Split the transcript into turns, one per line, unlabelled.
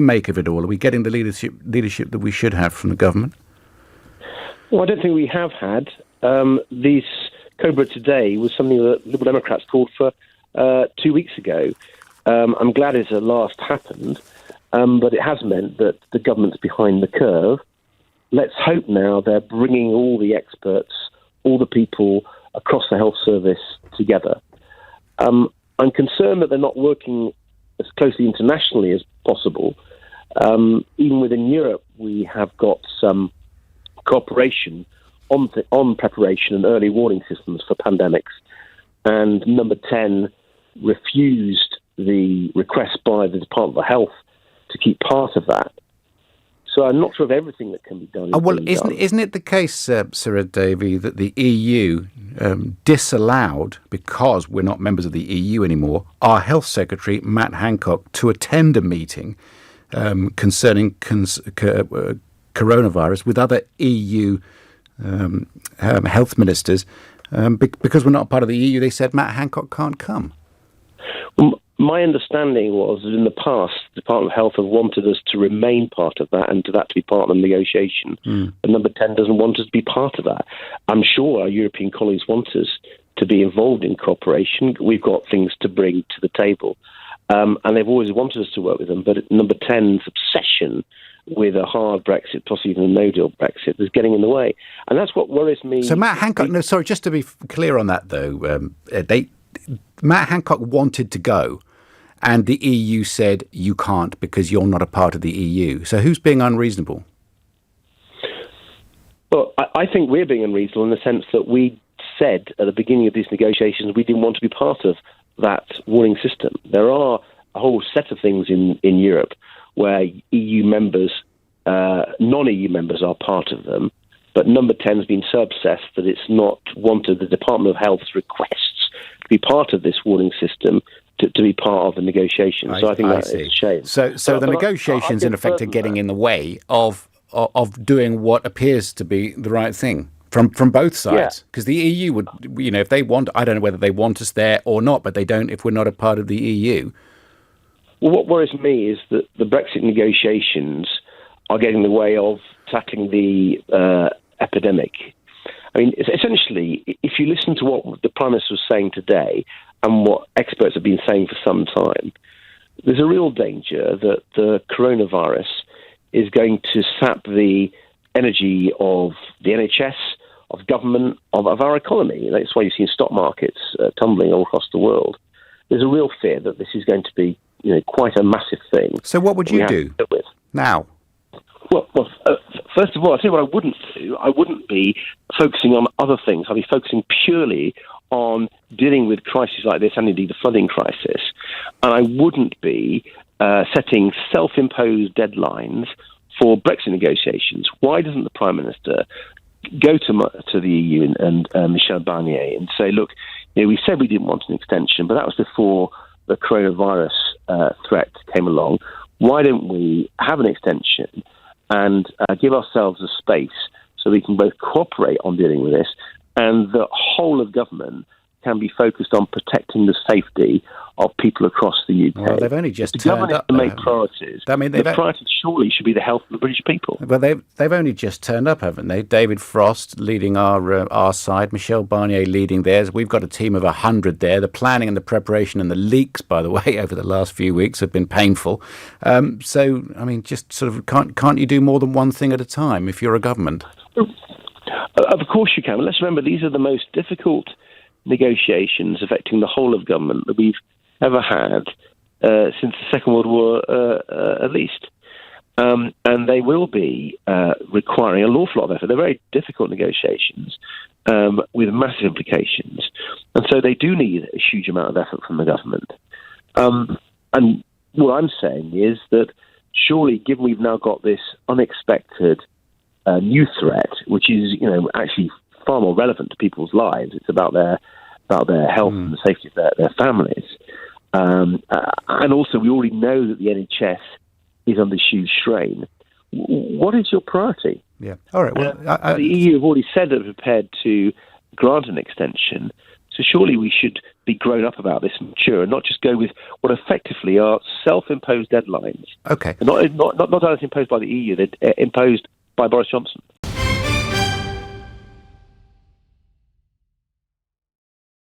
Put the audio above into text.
make of it all? Are we getting the leadership that we should have from the government?
Well, I don't think we have had. This COBRA today was something that Liberal Democrats called for 2 weeks ago. I'm glad it's at last happened, but it has meant that the government's behind the curve. Let's hope now they're bringing all the experts, all the people across the health service together. I'm concerned that they're not working as closely internationally as possible. Even within Europe, we have got some cooperation on preparation and early warning systems for pandemics. And Number 10 refused the request by the Department of Health to keep part of that. So I'm not sure of everything that can be done.
Isn't it the case, Sir Ed Davey, that the EU disallowed, because we're not members of the EU anymore, our Health Secretary, Matt Hancock, to attend a meeting concerning coronavirus with other EU health ministers? Because we're not part of the EU, they said Matt Hancock can't come.
My understanding was that in the past, the Department of Health have wanted us to remain part of that and to that to be part of the negotiation. And Number 10 doesn't want us to be part of that. I'm sure our European colleagues want us to be involved in cooperation. We've got things to bring to the table. And they've always wanted us to work with them. But Number 10's obsession with a hard Brexit, possibly even a no-deal Brexit, is getting in the way. And that's what worries me.
So Matt Hancock, just to be clear on that, though, Matt Hancock wanted to go, and the EU said you can't because you're not a part of the EU. So who's being unreasonable?
Well, I think we're being unreasonable in the sense that we said at the beginning of these negotiations we didn't want to be part of that warning system. There are a whole set of things in Europe where EU members, non-EU members are part of them, but Number 10 has been so obsessed that it's not wanted the Department of Health's requests to be part of this warning system to be part of the negotiations. So I think that's a shame.
So the negotiations, in effect, are getting in the way of doing what appears to be the right thing from both sides. Because the EU would, if they want, I don't know whether they want us there or not, but they don't if we're not a part of the EU.
Well, what worries me is that the Brexit negotiations are getting in the way of tackling the epidemic. I mean, essentially, if you listen to what the Prime Minister was saying today and what experts have been saying for some time, there's a real danger that the coronavirus is going to sap the energy of the NHS, of government, of our economy. That's why you've seen stock markets tumbling all across the world. There's a real fear that this is going to be quite a massive thing.
So what would you do now?
Well, first of all, I'll tell you what I wouldn't do. I wouldn't be focusing on other things. I'd be focusing purely on dealing with crises like this and indeed the flooding crisis. And I wouldn't be setting self-imposed deadlines for Brexit negotiations. Why doesn't the Prime Minister go to the EU and Michel Barnier and say, look, we said we didn't want an extension, but that was before the coronavirus threat came along. Why don't we have an extension and give ourselves a space so we can both cooperate on dealing with this and the whole of government can be focused on protecting the safety of people across the UK.
Well, they've only just turned up.
To make priorities.
I mean,
the priority surely should be the health of the British people.
Well, they've only just turned up, haven't they? David Frost leading our side, Michel Barnier leading theirs. We've got a team of 100 there. The planning and the preparation and the leaks, by the way, over the last few weeks have been painful. So, I mean, just sort of can't you do more than one thing at a time if you're a government?
Of course you can. Let's remember these are the most difficult negotiations affecting the whole of government that we've ever had since the Second World War, at least. And they will be requiring an awful lot of effort. They're very difficult negotiations with massive implications. And so they do need a huge amount of effort from the government. And what I'm saying is that surely, given we've now got this unexpected new threat, which is, actually far more relevant to people's lives. It's about their health and the safety of their families. And also, we already know that the NHS is under huge strain. What is your priority?
Yeah. All right. Well,
the EU have already said they're prepared to grant an extension So surely we should be grown up about this, mature, and not just go with what effectively are self-imposed deadlines.
Okay.
And not imposed by the EU, they're imposed by Boris Johnson.